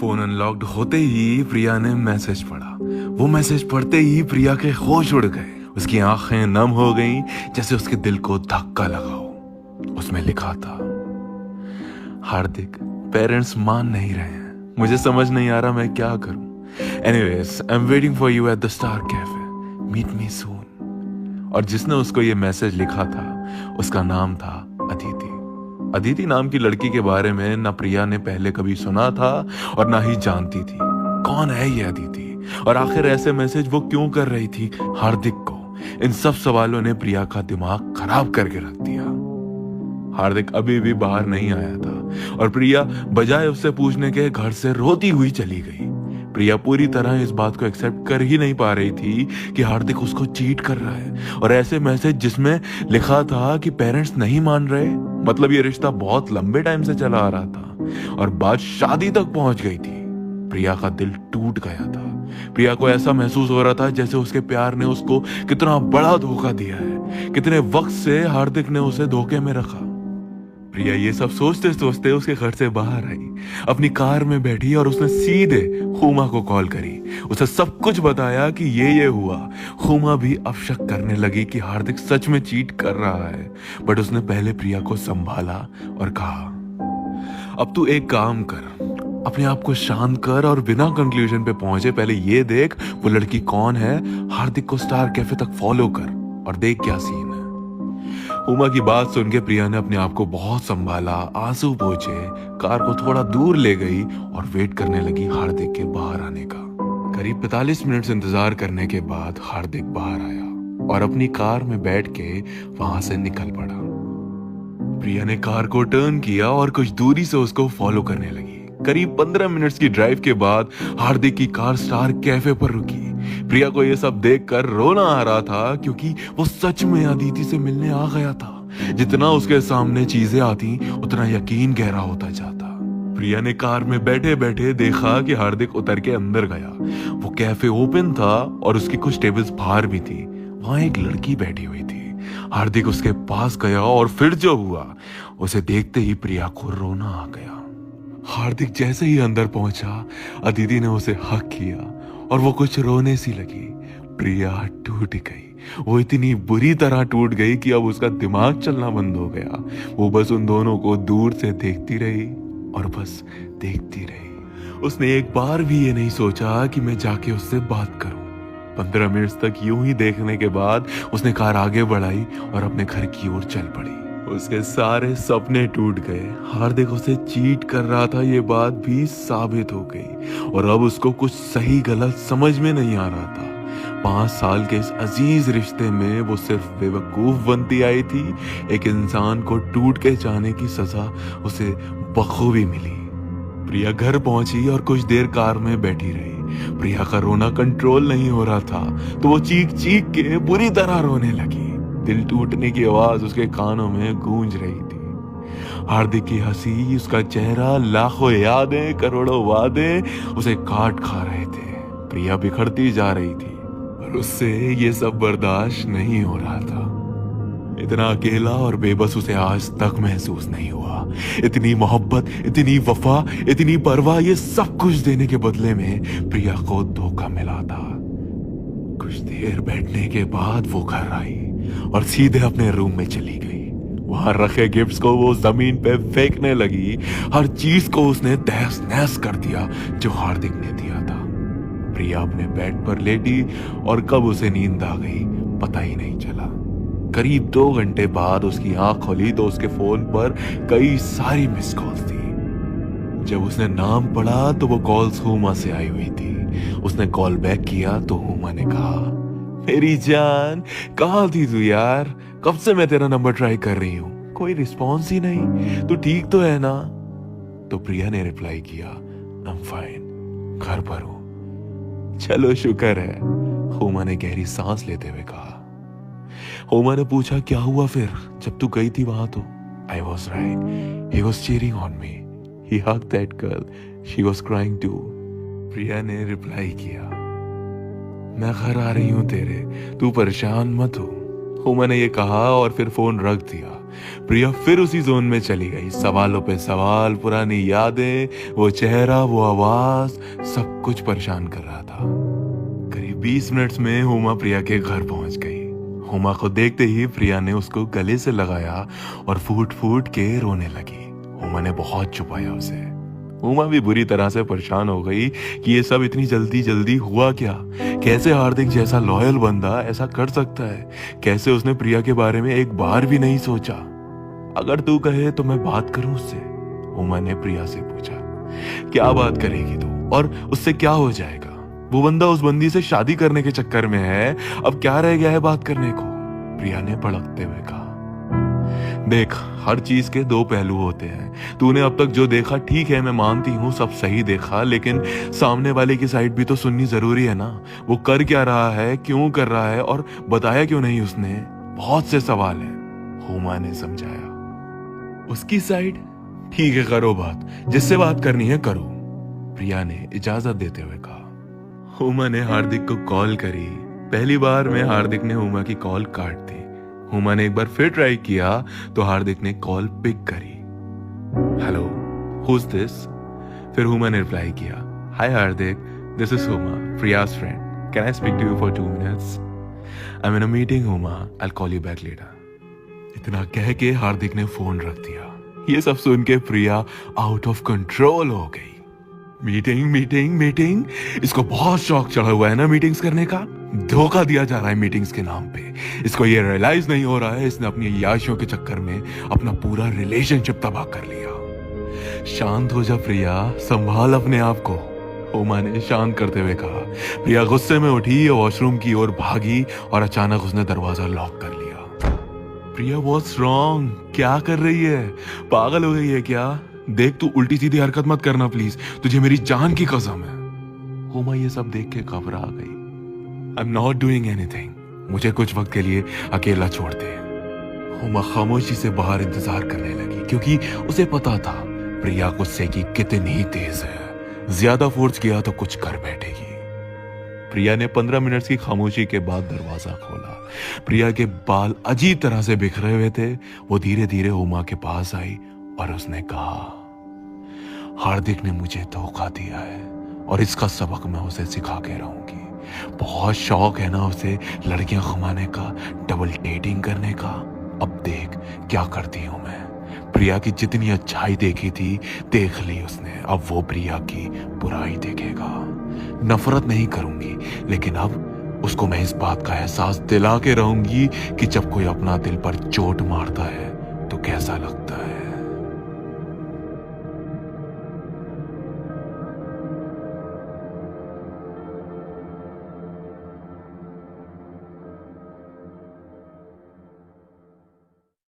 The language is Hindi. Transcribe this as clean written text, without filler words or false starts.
फोन अनलॉक्ड होते ही प्रिया ने मैसेज पढ़ा। वो मैसेज पढ़ते ही प्रिया के होश उड़ गए। उसकी आंखें नम हो गईं, जैसे उसके दिल को धक्का लगा हो। उसमें लिखा था, हार्दिक, पेरेंट्स मान नहीं रहे हैं, मुझे समझ नहीं आ रहा मैं क्या करूं। Anyways, I am waiting for you at the star cafe, meet me soon. और जिसने उसको ये मैसेज लिखा था उसका नाम था अदिति। अदिति नाम की लड़की के बारे में ना प्रिया ने पहले कभी सुना था और ना ही जानती थी कौन है ये अदिति, और आखिर ऐसे मैसेज वो क्यों कर रही थी हार्दिक को। इन सब सवालों ने प्रिया का दिमाग खराब करके रख दिया। हार्दिक अभी भी बाहर नहीं आया था और प्रिया बजाय उससे पूछने के घर से रोती हुई चली गई। प्रिया पूरी तरह इस बात को एक्सेप्ट कर ही नहीं पा रही थी कि हार्दिक उसको चीट कर रहा है, और ऐसे मैसेज जिसमें लिखा था कि पेरेंट्स नहीं मान रहे, मतलब ये रिश्ता बहुत लंबे टाइम से चला आ रहा था और बात शादी तक पहुंच गई थी। प्रिया का दिल टूट गया था। प्रिया को ऐसा महसूस हो रहा था जैसे उसके प्यार ने उसको कितना बड़ा धोखा दिया है, कितने वक्त से हार्दिक ने उसे धोखे में रखा। प्रिया ये सब सोचते सोचते उसके घर से बाहर आई, अपनी कार में बैठी और उसने सीधे हुमा को कॉल करी। उसे सब कुछ बताया कि ये हुआ। हुमा भी अब शक करने लगी कि हार्दिक सच में चीट कर रहा है, बट उसने पहले प्रिया को संभाला और कहा, अब तू एक काम कर, अपने आप को शांत कर और बिना कंक्लूजन पे पहुंचे पहले ये देख वो लड़की कौन है। हार्दिक को स्टार कैफे तक फॉलो कर और देख क्या सीन है। उमा की बात सुन के प्रिया ने अपने आप को बहुत संभाला, आंसू पोंछे, कार को थोड़ा दूर ले गई और वेट करने लगी हार्दिक के बाहर आने का। करीब 45 मिनट इंतजार करने के बाद हार्दिक बाहर आया और अपनी कार में बैठ के वहां से निकल पड़ा। प्रिया ने कार को टर्न किया और कुछ दूरी से उसको फॉलो करने लगी। करीब 15 मिनट्स की ड्राइव के बाद हार्दिक की कार स्टार कैफे पर रुकी। प्रिया को यह सब देखकर रोना आ रहा था, क्योंकि वो सच में अदिति से मिलने आ गया था। जितना उसके सामने चीजें आती उतना यकीन गहरा होता जाता। प्रिया ने कार में बैठे बैठे देखा कि हार्दिक उतर के अंदर गया। वो कैफे ओपन था और उसकी कुछ टेबल्स बाहर भी थी। वहां एक लड़की बैठी हुई थी। हार्दिक उसके पास गया और फिर जो हुआ उसे देखते ही प्रिया को रोना आ गया। हार्दिक जैसे ही अंदर पहुंचा, अदिति ने उसे हक किया और वो कुछ रोने सी लगी। प्रिया टूट गई। वो इतनी बुरी तरह टूट गई कि अब उसका दिमाग चलना बंद हो गया। वो बस उन दोनों को दूर से देखती रही और बस देखती रही। उसने एक बार भी ये नहीं सोचा कि मैं जाके उससे बात करूं। 15 मिनट तक यूं ही देखने के बाद उसने कार आगे बढ़ाई और अपने घर की ओर चल पड़ी। उसके सारे सपने टूट गए। हार्दिक उसे चीट कर रहा था, ये बात भी साबित हो गई और अब उसको कुछ सही गलत समझ में नहीं आ रहा था। 5 साल के इस अजीज रिश्ते में वो सिर्फ बेवकूफ बनती आई थी। एक इंसान को टूट के जाने की सजा उसे बखूबी मिली। प्रिया घर पहुंची और कुछ देर कार में बैठी रही। प्रिया का रोना कंट्रोल नहीं हो रहा था, तो वो चीख चीख के बुरी तरह रोने लगी। दिल टूटने की आवाज उसके कानों में गूंज रही थी। हार्दिक की हंसी, उसका चेहरा, लाखों यादें, करोड़ों वादे उसे काट खा रहे थे। प्रिया बिखरती जा रही थी और उससे ये सब बर्दाश्त नहीं हो रहा था। इतना अकेला और बेबस उसे आज तक महसूस नहीं हुआ। इतनी मोहब्बत, इतनी वफा, इतनी परवाह, ये सब कुछ देने के बदले में प्रिया को धोखा मिला था। कुछ देर बैठने के बाद वो घर आई और सीधे अपने रूम में चली गई। वहां रखे गिफ्ट्स को वो जमीन पे फेंकने लगी। हर चीज को उसने तहस नहस कर दिया जो हार्दिक ने दिया था। प्रिया अपने बेड पर लेटी और कब उसे नींद आ गई पता ही नहीं चला। करीब 2 घंटे बाद उसकी आंख खोली तो उसके फोन पर कई सारी मिस कॉल्स थी। जब उसने नाम पढ़ा तो वो कॉल्स हुमा से आई हुई थी। उसने कॉल बैक किया तो हुमा ने कहा, मेरी जान, कहाँ थी तू यार? कब से मैं तेरा नंबर ट्राई कर रही हूँ, कोई रिस्पॉन्स ही नहीं। तू ठीक तो है ना? तो प्रिया ने रिप्लाई किया, आई एम फाइन, घर पर हूँ। चलो शुक्र है, हुमा ने गहरी सांस लेते हुए कहा। हुमा ने पूछा, क्या हुआ फिर जब तू गई थी वहां? तो I was right, he was cheering on me, he hugged that girl, she was crying too. Priya ने रिप्लाई किया, मैं घर आ रही हूं तेरे, तू परेशान मत हो। हुमा ने ये कहा और फिर फोन रख दिया। प्रिया फिर उसी जोन में चली गई। सवालों पे सवाल, पुरानी यादें, वो चेहरा, वो आवाज, सब कुछ परेशान कर रहा था। करीब 20 मिनट्स में हुमा प्रिया के घर पहुंच गई। हुमा को देखते ही प्रिया ने उसको गले से लगाया और फूट फूट के रोने लगी। हुमा ने बहुत छुपाया उसे। हुमा भी बुरी तरह से परेशान हो गई कि ये सब इतनी जल्दी जल्दी हुआ क्या। कैसे हार्दिक जैसा लॉयल बंदा ऐसा कर सकता है? कैसे उसने प्रिया के बारे में एक बार भी नहीं सोचा? अगर तू कहे तो मैं बात करूं उससे, हुमा ने प्रिया से पूछा। क्या बात करेगी तू, और उससे क्या हो जाएगा? वो बंदा उस बंदी से शादी करने के चक्कर में है, अब क्या रह गया है बात करने को? प्रिया ने भड़कते हुए कहा। देख, हर चीज के दो पहलू होते हैं। तूने अब तक जो देखा ठीक है, मैं मानती हूँ सब सही देखा, लेकिन सामने वाले की साइड भी तो सुननी जरूरी है ना। वो कर क्या रहा है, क्यों कर रहा है, और बताया क्यों नहीं उसने? बहुत से सवाल हैं, हुमा ने समझाया। उसकी साइड? ठीक है, करो बात, जिससे बात करनी है करो, प्रिया ने इजाजत देते हुए कहा। हुमा ने हार्दिक को कॉल करी। पहली बार में हार्दिक ने हुमा की कॉल काट दी। हुमा ने एक बार फिर ट्राई किया तो हार्दिक ने कॉल पिक करी। Hello, who is this? फिर हुमा ने रिप्लाई किया, hi Hardik, this is Huma, Priya's friend, can I speak to you for 2 minutes? I am in a meeting Huma, I call you back later. इतना कह के हार्दिक ने फोन रख दिया। ये सब सुन के प्रिया आउट ऑफ कंट्रोल हो गई। मीटिंग मीटिंग मीटिंग, इसको बहुत शौक चढ़ा हुआ है ना मीटिंग्स करने का। धोखा दिया जा रहा है मीटिंग्स के नाम पे। इसको ये रियलाइज नहीं हो रहा है इसने अपनी याशियों के चक्कर में अपना पूरा रिलेशनशिप तबाह कर लिया। शांत हो जा प्रिया, संभाल अपने आप को, हुमा ने शांत करते हुए कहा। प्रिया गुस्से में उठी, वॉशरूम की ओर भागी और अचानक उसने दरवाजा लॉक कर लिया। प्रिया व्हाट्स रॉन्ग? क्या कर रही है? पागल हो गई है क्या? देख, तू उल्टी सीधी हरकत मत करना प्लीज, तुझे मेरी जान की कसम है। हुमा ये सब देख के घबरा गई। I am not doing anything, मुझे कुछ वक्त के लिए अकेला छोड़ दे। हुमा खामोशी से बाहर इंतजार करने लगी, क्योंकि उसे पता था प्रिया गुस्से की कितनी तेज है। ज्यादा फोर्स किया तो कुछ कर बैठेगी। प्रिया ने 15 मिनट की खामोशी के बाद दरवाजा खोला। प्रिया के बाल अजीब तरह से बिखरे हुए थे। वो धीरे धीरे हुमा के पास आई और उसने कहा, हार्दिक ने मुझे धोखा दिया है और इसका सबक मैं उसे सिखा के रहूंगी। बहुत शौक है ना उसे लड़कियां घुमाने का, डबल डेटिंग करने का। अब देख क्या करती हूं मैं। प्रिया की जितनी अच्छाई देखी थी देख ली उसने, अब वो प्रिया की बुराई देखेगा। नफरत नहीं करूंगी, लेकिन अब उसको मैं इस बात का एहसास दिला के रहूंगी कि जब कोई अपना दिल पर चोट मारता है तो कैसा लगता है।